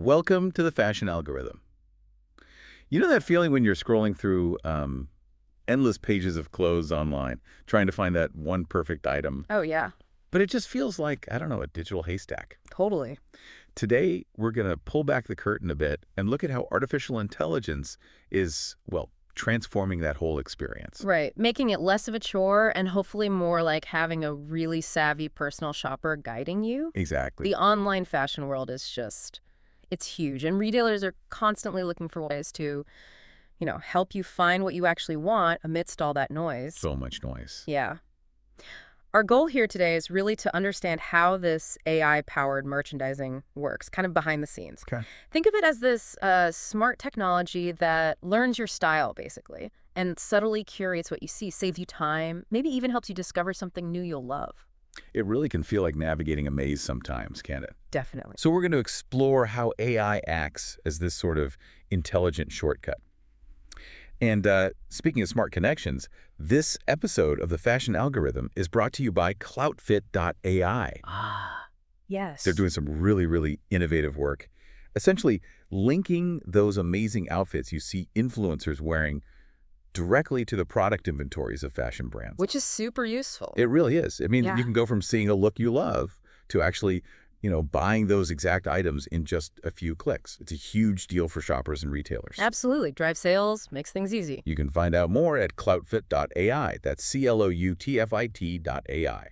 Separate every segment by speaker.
Speaker 1: Welcome to the fashion algorithm. You know that feeling when you're scrolling through endless pages of clothes online, trying to find that one perfect item,
Speaker 2: Oh, yeah,
Speaker 1: but it just feels like, I don't know, a digital haystack.
Speaker 2: totally.
Speaker 1: Today, we're going to pull back the curtain a bit and look at how artificial intelligence is, well, transforming that whole experience.
Speaker 2: Right. Making it less of a chore and hopefully more like having a really savvy personal shopper guiding you.
Speaker 1: Exactly.
Speaker 2: The online fashion world is just, it's huge. And retailers are constantly looking for ways to, help you find what you actually want amidst all that noise.
Speaker 1: So much noise.
Speaker 2: Yeah. Our goal here today is really to understand how this AI-powered merchandising works, kind of behind the scenes.
Speaker 1: Okay.
Speaker 2: Think of it as this smart technology that learns your style, basically, and subtly curates what you see, saves you time, maybe even helps you discover something new you'll love.
Speaker 1: It really can feel like navigating a maze sometimes, can't it?
Speaker 2: Definitely.
Speaker 1: So we're going to explore how AI acts as this sort of intelligent shortcut. And speaking of smart connections, this episode of the Fashion Algorithm is brought to you by Cloutfit.ai.
Speaker 2: Ah,
Speaker 1: They're
Speaker 2: yes.
Speaker 1: doing some really, really innovative work, essentially linking those amazing outfits you see influencers wearing directly to the product inventories of fashion brands.
Speaker 2: Which is super useful.
Speaker 1: It really is. I mean,
Speaker 2: Yeah.
Speaker 1: you can go from seeing a look you love to actually, buying those exact items in just a few clicks. It's a huge deal for shoppers and retailers.
Speaker 2: Absolutely. Drive sales, makes things easy.
Speaker 1: You can find out more at cloutfit.ai. That's CLOUTFIT.ai.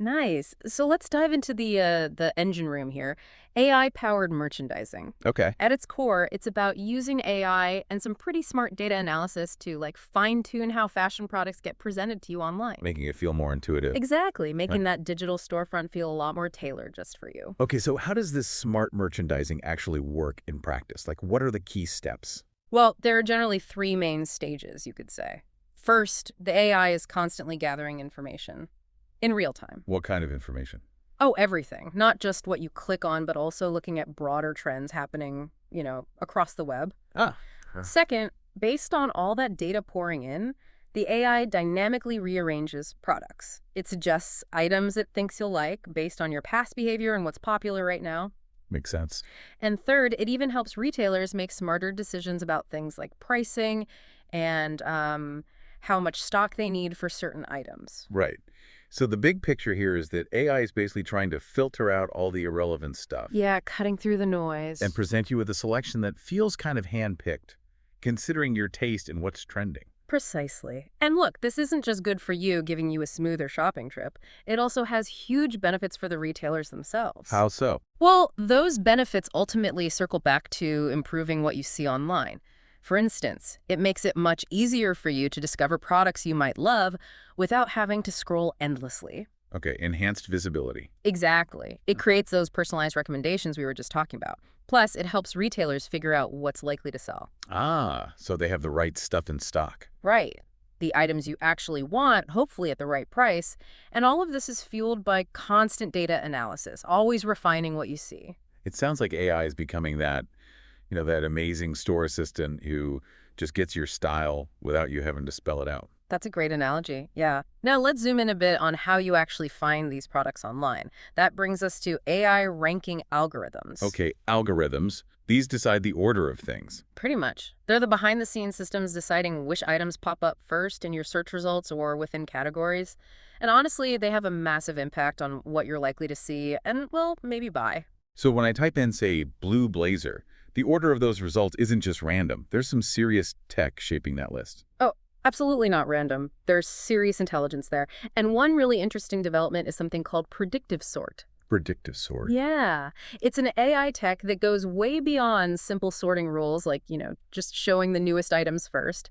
Speaker 2: Nice. So let's dive into the engine room here. AI-powered merchandising.
Speaker 1: Okay.
Speaker 2: At its core, it's about using AI and some pretty smart data analysis to fine-tune how fashion products get presented to you online.
Speaker 1: Making it feel more intuitive.
Speaker 2: Exactly,
Speaker 1: Right.
Speaker 2: making that digital storefront feel a lot more tailored just for you.
Speaker 1: Okay, so how does this smart merchandising actually work in practice? Like, what are the key steps?
Speaker 2: Well, there are generally three main stages, you could say. First, the AI is constantly gathering information in real time.
Speaker 1: What kind of information?
Speaker 2: Oh, everything. Not just what you click on, but also looking at broader trends happening, across the web.
Speaker 1: Ah.
Speaker 2: Second, based on all that data pouring in, the AI dynamically rearranges products. It suggests items it thinks you'll like based on your past behavior and what's popular right now.
Speaker 1: Makes sense.
Speaker 2: And third, it even helps retailers make smarter decisions about things like pricing and how much stock they need for certain items.
Speaker 1: Right. So the big picture here is that AI is basically trying to filter out all the irrelevant stuff
Speaker 2: Yeah, cutting through the noise.
Speaker 1: and present you with a selection that feels kind of hand-picked, considering your taste and what's trending.
Speaker 2: Precisely. And look, this isn't just good for you, giving you a smoother shopping trip. It also has huge benefits for the retailers themselves.
Speaker 1: How so?
Speaker 2: Well, those benefits ultimately circle back to improving what you see online. For instance, it makes it much easier for you to discover products you might love without having to scroll endlessly.
Speaker 1: Okay, enhanced visibility.
Speaker 2: Exactly. It creates those personalized recommendations we were just talking about. Plus, it helps retailers figure out what's likely to sell.
Speaker 1: Ah, so they have the right stuff in stock.
Speaker 2: Right. The items you actually want, hopefully at the right price. And all of this is fueled by constant data analysis, always refining what you see.
Speaker 1: It sounds like AI is becoming that, that amazing store assistant who just gets your style without you having to spell it out.
Speaker 2: That's a great analogy. Yeah. Now let's zoom in a bit on how you actually find these products online. That brings us to AI ranking algorithms.
Speaker 1: Okay, algorithms. These decide the order of things.
Speaker 2: Pretty much. They're the behind-the-scenes systems deciding which items pop up first in your search results or within categories. And honestly, they have a massive impact on what you're likely to see and, well, maybe buy.
Speaker 1: So when I type in, say, blue blazer, the order of those results isn't just random. There's some serious tech shaping that list.
Speaker 2: Oh, absolutely not random. There's serious intelligence there. And one really interesting development is something called Predictive Sort.
Speaker 1: Predictive sort.
Speaker 2: Yeah, it's an AI tech that goes way beyond simple sorting rules like, just showing the newest items first.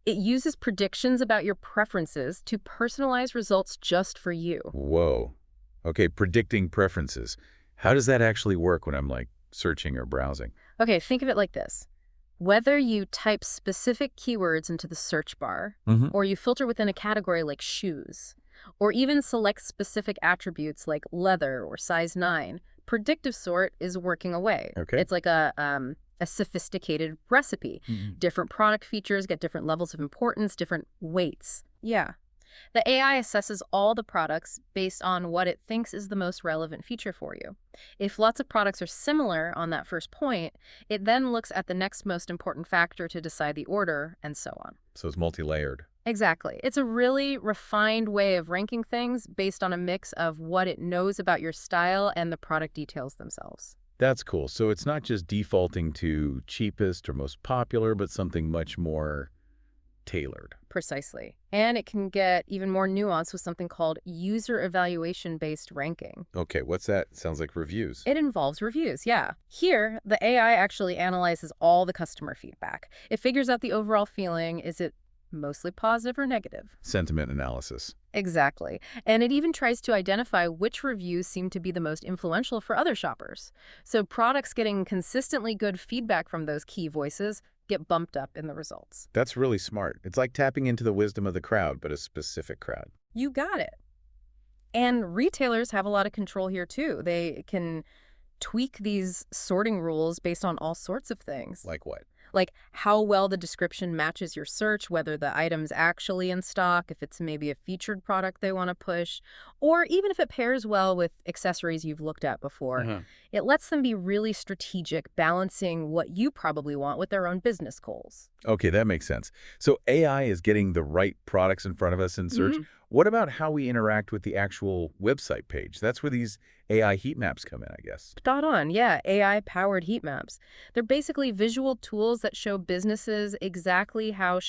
Speaker 2: It uses predictions about your preferences to personalize results just for you.
Speaker 1: Whoa. Okay, predicting preferences. How does that actually work when I'm like searching or browsing?
Speaker 2: Okay, think of it like this. Whether you type specific keywords into the search bar,
Speaker 1: Mm-hmm.
Speaker 2: or you filter within a category like shoes, or even select specific attributes like leather or size 9, Predictive Sort is working away.
Speaker 1: Okay.
Speaker 2: It's like a sophisticated recipe.
Speaker 1: Mhm.
Speaker 2: Different product features get different levels of importance, different weights. Yeah. The AI assesses all the products based on what it thinks is the most relevant feature for you. If lots of products are similar on that first point, it then looks at the next most important factor to decide the order, and so on.
Speaker 1: So it's multi-layered.
Speaker 2: Exactly. It's a really refined way of ranking things based on a mix of what it knows about your style and the product details themselves.
Speaker 1: That's cool. So it's not just defaulting to cheapest or most popular, but something much more tailored.
Speaker 2: Precisely. And it can get even more nuanced with something called user evaluation-based ranking.
Speaker 1: Okay, what's that? Sounds like reviews.
Speaker 2: It involves reviews, yeah. Here, the AI actually analyzes all the customer feedback. It figures out the overall feeling. Is it mostly positive or negative?
Speaker 1: Sentiment analysis.
Speaker 2: Exactly. And it even tries to identify which reviews seem to be the most influential for other shoppers. So products getting consistently good feedback from those key voices get bumped up in the results.
Speaker 1: That's really smart. It's like tapping into the wisdom of the crowd, but a specific crowd.
Speaker 2: You got it. And retailers have a lot of control here too. They can tweak these sorting rules based on all sorts of things.
Speaker 1: Like what?
Speaker 2: Like how well the description matches your search, whether the item's actually in stock, if it's maybe a featured product they want to push, or even if it pairs well with accessories you've looked at before. It lets them be really strategic, balancing what you probably want with their own business goals.
Speaker 1: Okay, that makes sense. So AI is getting the right products in front of us in search. What about how we interact with the actual website page? That's where these AI heat maps come in, I guess.
Speaker 2: Spot on, yeah, AI-powered heat maps. They're basically visual tools that show businesses exactly how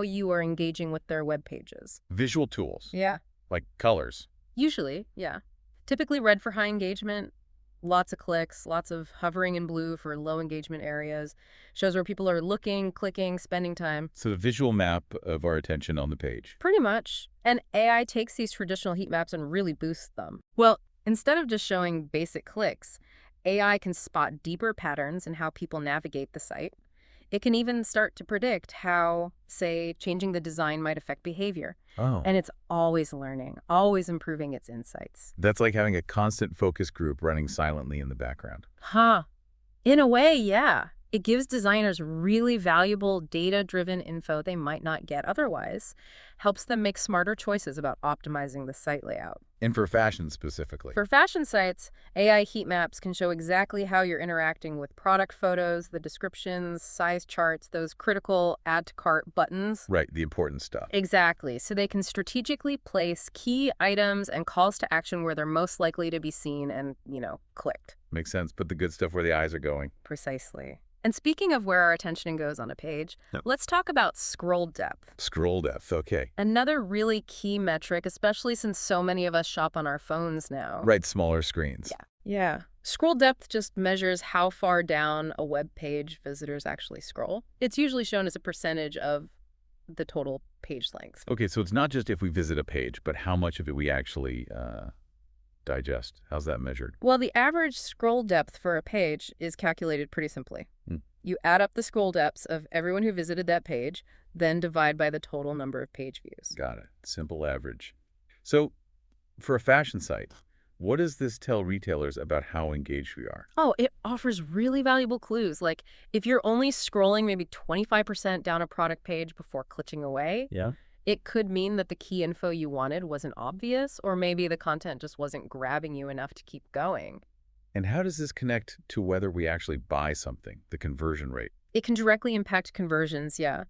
Speaker 2: you are engaging with their web pages.
Speaker 1: Visual tools,
Speaker 2: Yeah.
Speaker 1: like colors.
Speaker 2: Usually, yeah. Typically red for high engagement, lots of clicks, lots of hovering in blue for low engagement areas. Shows where people are looking, clicking, spending time.
Speaker 1: So the visual map of our attention on the page.
Speaker 2: Pretty much. And AI takes these traditional heat maps and really boosts them. Well, instead of just showing basic clicks, AI can spot deeper patterns in how people navigate the site. It can even start to predict how, say, changing the design might affect behavior.
Speaker 1: Oh.
Speaker 2: And it's always learning, always improving its insights.
Speaker 1: That's like having a constant focus group running silently in the background.
Speaker 2: Huh. In a way, yeah. It gives designers really valuable data-driven info they might not get otherwise. Helps them make smarter choices about optimizing the site layout.
Speaker 1: And for fashion specifically.
Speaker 2: For fashion sites, AI heat maps can show exactly how you're interacting with product photos, the descriptions, size charts, those critical add to cart buttons.
Speaker 1: Right, the important stuff.
Speaker 2: Exactly. So they can strategically place key items and calls to action where they're most likely to be seen and, clicked.
Speaker 1: Makes sense. Put the good stuff where the eyes are going.
Speaker 2: Precisely. And speaking of where our attention goes on a page, let's talk about scroll depth.
Speaker 1: Scroll depth, okay.
Speaker 2: Another really key metric, especially since so many of us shop on our phones now.
Speaker 1: Right, smaller screens.
Speaker 2: Yeah. Scroll depth just measures how far down a web page visitors actually scroll. It's usually shown as a percentage of the total page length.
Speaker 1: Okay, so it's not just if we visit a page, but how much of it we actually digest. How's that measured?
Speaker 2: Well, the average scroll depth for a page is calculated pretty simply. You add up the scroll depths of everyone who visited that page, then divide by the total number of page views.
Speaker 1: Got it. Simple average. So for a fashion site, what does this tell retailers about how engaged we are?
Speaker 2: Oh, it offers really valuable clues. Like if you're only scrolling maybe 25% down a product page before clicking away, it could mean that the key info you wanted wasn't obvious, or maybe the content just wasn't grabbing you enough to keep going.
Speaker 1: And how does this connect to whether we actually buy something, the conversion rate?
Speaker 2: It can directly impact conversions, yeah.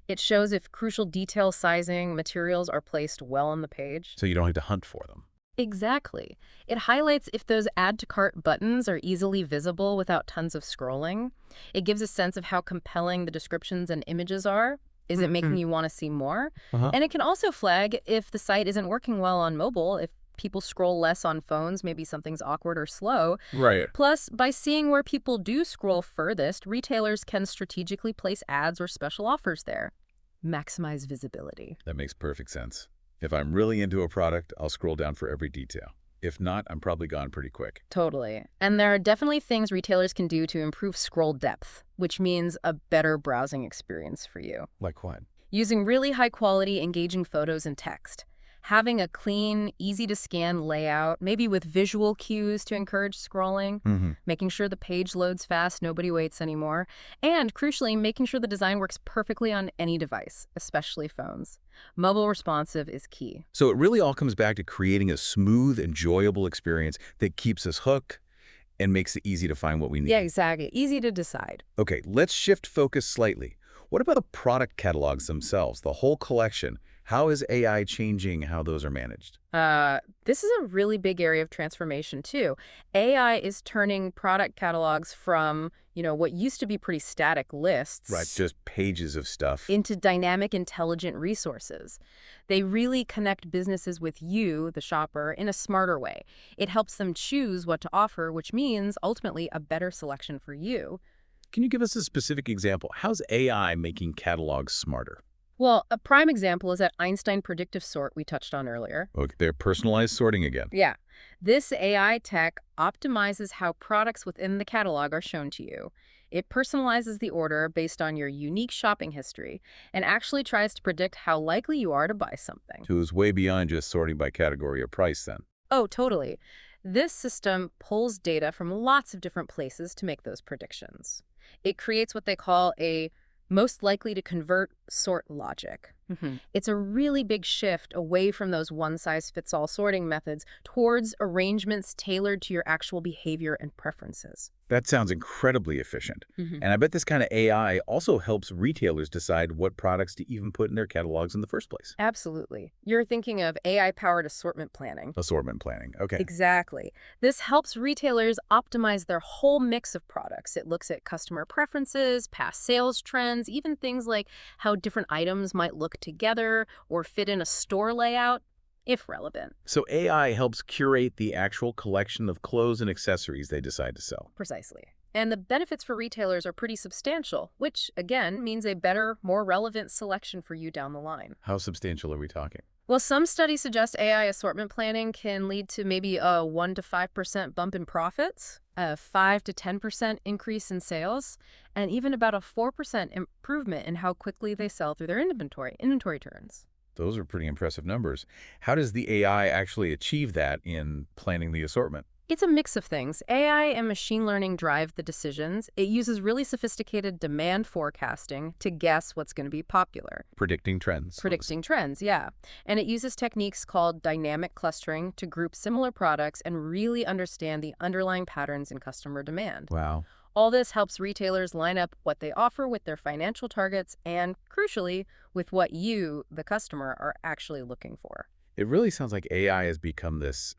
Speaker 2: It shows if crucial detail sizing materials are placed well on the page.
Speaker 1: So you don't have to hunt for them.
Speaker 2: Exactly. It highlights if those add to cart buttons are easily visible without tons of scrolling. It gives a sense of how compelling the descriptions and images are. Is it making you want to see more? And it can also flag if the site isn't working well on mobile, if people scroll less on phones, maybe something's awkward or slow.
Speaker 1: Right.
Speaker 2: Plus, by seeing where people do scroll furthest, retailers can strategically place ads or special offers there. Maximize visibility.
Speaker 1: That makes perfect sense. If I'm really into a product, I'll scroll down for every detail. If not, I'm probably gone pretty quick.
Speaker 2: Totally. And there are definitely things retailers can do to improve scroll depth, which means a better browsing experience for you.
Speaker 1: Like what?
Speaker 2: Using really high-quality, engaging photos and text. Having a clean, easy-to-scan layout, maybe with visual cues to encourage scrolling,
Speaker 1: Hmm.
Speaker 2: making sure the page loads fast, nobody waits anymore, and crucially, making sure the design works perfectly on any device, especially phones. Mobile responsive is key.
Speaker 1: So it really all comes back to creating a smooth, enjoyable experience that keeps us hooked and makes it easy to find what we
Speaker 2: Yeah,
Speaker 1: need.
Speaker 2: exactly. Easy to decide.
Speaker 1: Okay, let's shift focus slightly. What about the product catalogs themselves, the whole collection? How is AI changing how those are managed?
Speaker 2: This is a really big area of transformation too. AI is turning product catalogs from, what used to be pretty static
Speaker 1: Right,
Speaker 2: lists
Speaker 1: just pages of stuff.
Speaker 2: into dynamic, intelligent resources. They really connect businesses with you, the shopper, in a smarter way. It helps them choose what to offer, which means ultimately a better selection for you.
Speaker 1: Can you give us a specific example? How's AI making catalogs smarter?
Speaker 2: Well, a prime example is that Einstein Predictive Sort we touched on earlier.
Speaker 1: Okay, they're personalized sorting again.
Speaker 2: Yeah. This AI tech optimizes how products within the catalog are shown to you. It personalizes the order based on your unique shopping history and actually tries to predict how likely you are to buy something.
Speaker 1: So it's way beyond just sorting by category or price then.
Speaker 2: Oh, totally. This system pulls data from lots of different places to make those predictions. It creates what they call a most likely to convert sort logic. It's a really big shift away from those one-size-fits-all sorting methods towards arrangements tailored to your actual behavior and preferences.
Speaker 1: That sounds incredibly efficient.
Speaker 2: Mhm.
Speaker 1: And I bet this kind of AI also helps retailers decide what products to even put in their catalogs in the first place.
Speaker 2: Absolutely. You're thinking of AI-powered assortment planning.
Speaker 1: Assortment planning. Okay.
Speaker 2: Exactly. This helps retailers optimize their whole mix of products. It looks at customer preferences, past sales trends, even things like how different items might look together or fit in a store layout, if relevant.
Speaker 1: So AI helps curate the actual collection of clothes and accessories they decide to sell.
Speaker 2: Precisely. And the benefits for retailers are pretty substantial, which, again, means a better, more relevant selection for you down the line.
Speaker 1: How substantial are we talking?
Speaker 2: Well, some studies suggest AI assortment planning can lead to maybe a 1 to 5% bump in profits, a 5 to 10% increase in sales, and even about a 4% improvement in how quickly they sell through their inventory turns.
Speaker 1: Those are pretty impressive numbers. How does the AI actually achieve that in planning the assortment?
Speaker 2: It's a mix of things. AI and machine learning drive the decisions. It uses really sophisticated demand forecasting to guess what's going to be popular.
Speaker 1: Predicting trends.
Speaker 2: Predicting trends, yeah. And it uses techniques called dynamic clustering to group similar products and really understand the underlying patterns in customer demand.
Speaker 1: Wow.
Speaker 2: All this helps retailers line up what they offer with their financial targets and, crucially, with what you, the customer, are actually looking for.
Speaker 1: It really sounds like AI has become this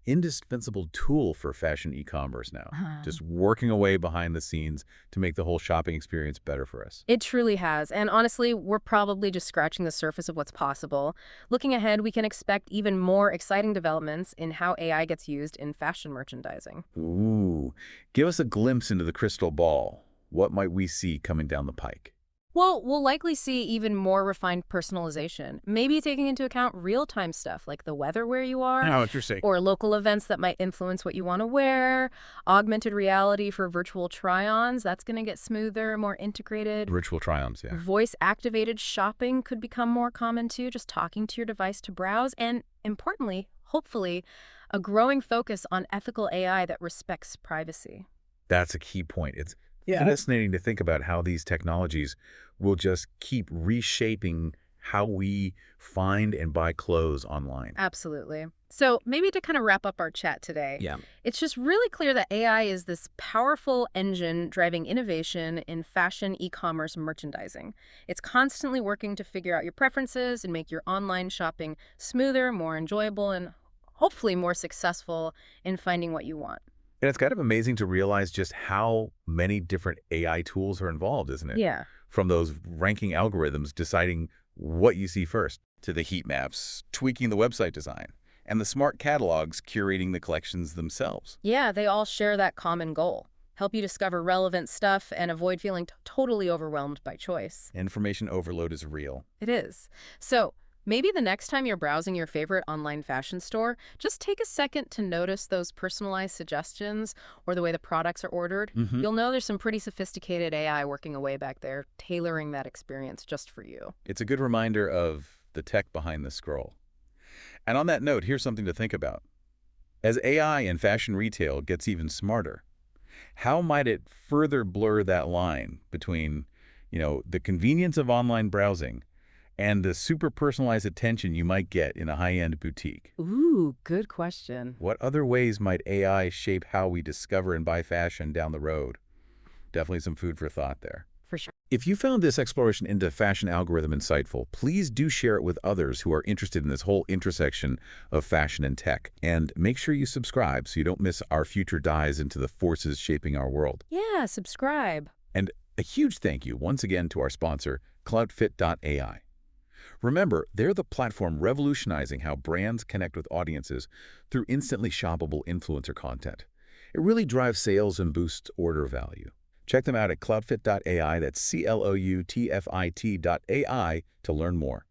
Speaker 1: indispensable tool for fashion e-commerce now, just working away behind the scenes to make the whole shopping experience better for us.
Speaker 2: It truly has. And honestly, we're probably just scratching the surface of what's possible. Looking ahead, we can expect even more exciting developments in how AI gets used in fashion merchandising.
Speaker 1: Ooh, give us a glimpse into the crystal ball. What might we see coming down the pike?
Speaker 2: Well, we'll likely see even more refined personalization, maybe taking into account real-time stuff like the weather where you are,
Speaker 1: Oh, interesting.
Speaker 2: or local events that might influence what you want to wear, augmented reality for virtual try-ons, that's going to get smoother, more integrated.
Speaker 1: Virtual try-ons, yeah.
Speaker 2: Voice-activated shopping could become more common too, just talking to your device to browse, and importantly, hopefully, a growing focus on ethical AI that respects privacy.
Speaker 1: That's a key point. It's fascinating to think about how these technologies will just keep reshaping how we find and buy clothes online.
Speaker 2: Absolutely. So maybe to kind of wrap up our chat today,
Speaker 1: Yeah.
Speaker 2: it's just really clear that AI is this powerful engine driving innovation in fashion, e-commerce, merchandising. It's constantly working to figure out your preferences and make your online shopping smoother, more enjoyable, and hopefully more successful in finding what you want.
Speaker 1: And it's kind of amazing to realize just how many different AI tools are involved, isn't it?
Speaker 2: Yeah.
Speaker 1: From those ranking algorithms deciding what you see first, to the heat maps, tweaking the website design, and the smart catalogs curating the collections themselves.
Speaker 2: Yeah, they all share that common goal. Help you discover relevant stuff and avoid feeling totally overwhelmed by choice.
Speaker 1: Information overload is real.
Speaker 2: It is. So maybe the next time you're browsing your favorite online fashion store, just take a second to notice those personalized suggestions or the way the products are ordered. You'll know there's some pretty sophisticated AI working away back there, tailoring that experience just for you.
Speaker 1: It's a good reminder of the tech behind the scroll. And on that note, here's something to think about. As AI in fashion retail gets even smarter, how might it further blur that line between, the convenience of online browsing and the super personalized attention you might get in a high-end boutique?
Speaker 2: Ooh, good question.
Speaker 1: What other ways might AI shape how we discover and buy fashion down the road? Definitely some food for thought there.
Speaker 2: For sure.
Speaker 1: If you found this exploration into fashion algorithm insightful, please do share it with others who are interested in this whole intersection of fashion and tech. And make sure you subscribe so you don't miss our future dives into the forces shaping our world.
Speaker 2: Yeah, subscribe.
Speaker 1: And a huge thank you once again to our sponsor, CloudFit.ai. Remember, they're the platform revolutionizing how brands connect with audiences through instantly shoppable influencer content. It really drives sales and boosts order value. Check them out at cloudfit.ai, that's CLOUTFIT.ai, to learn more.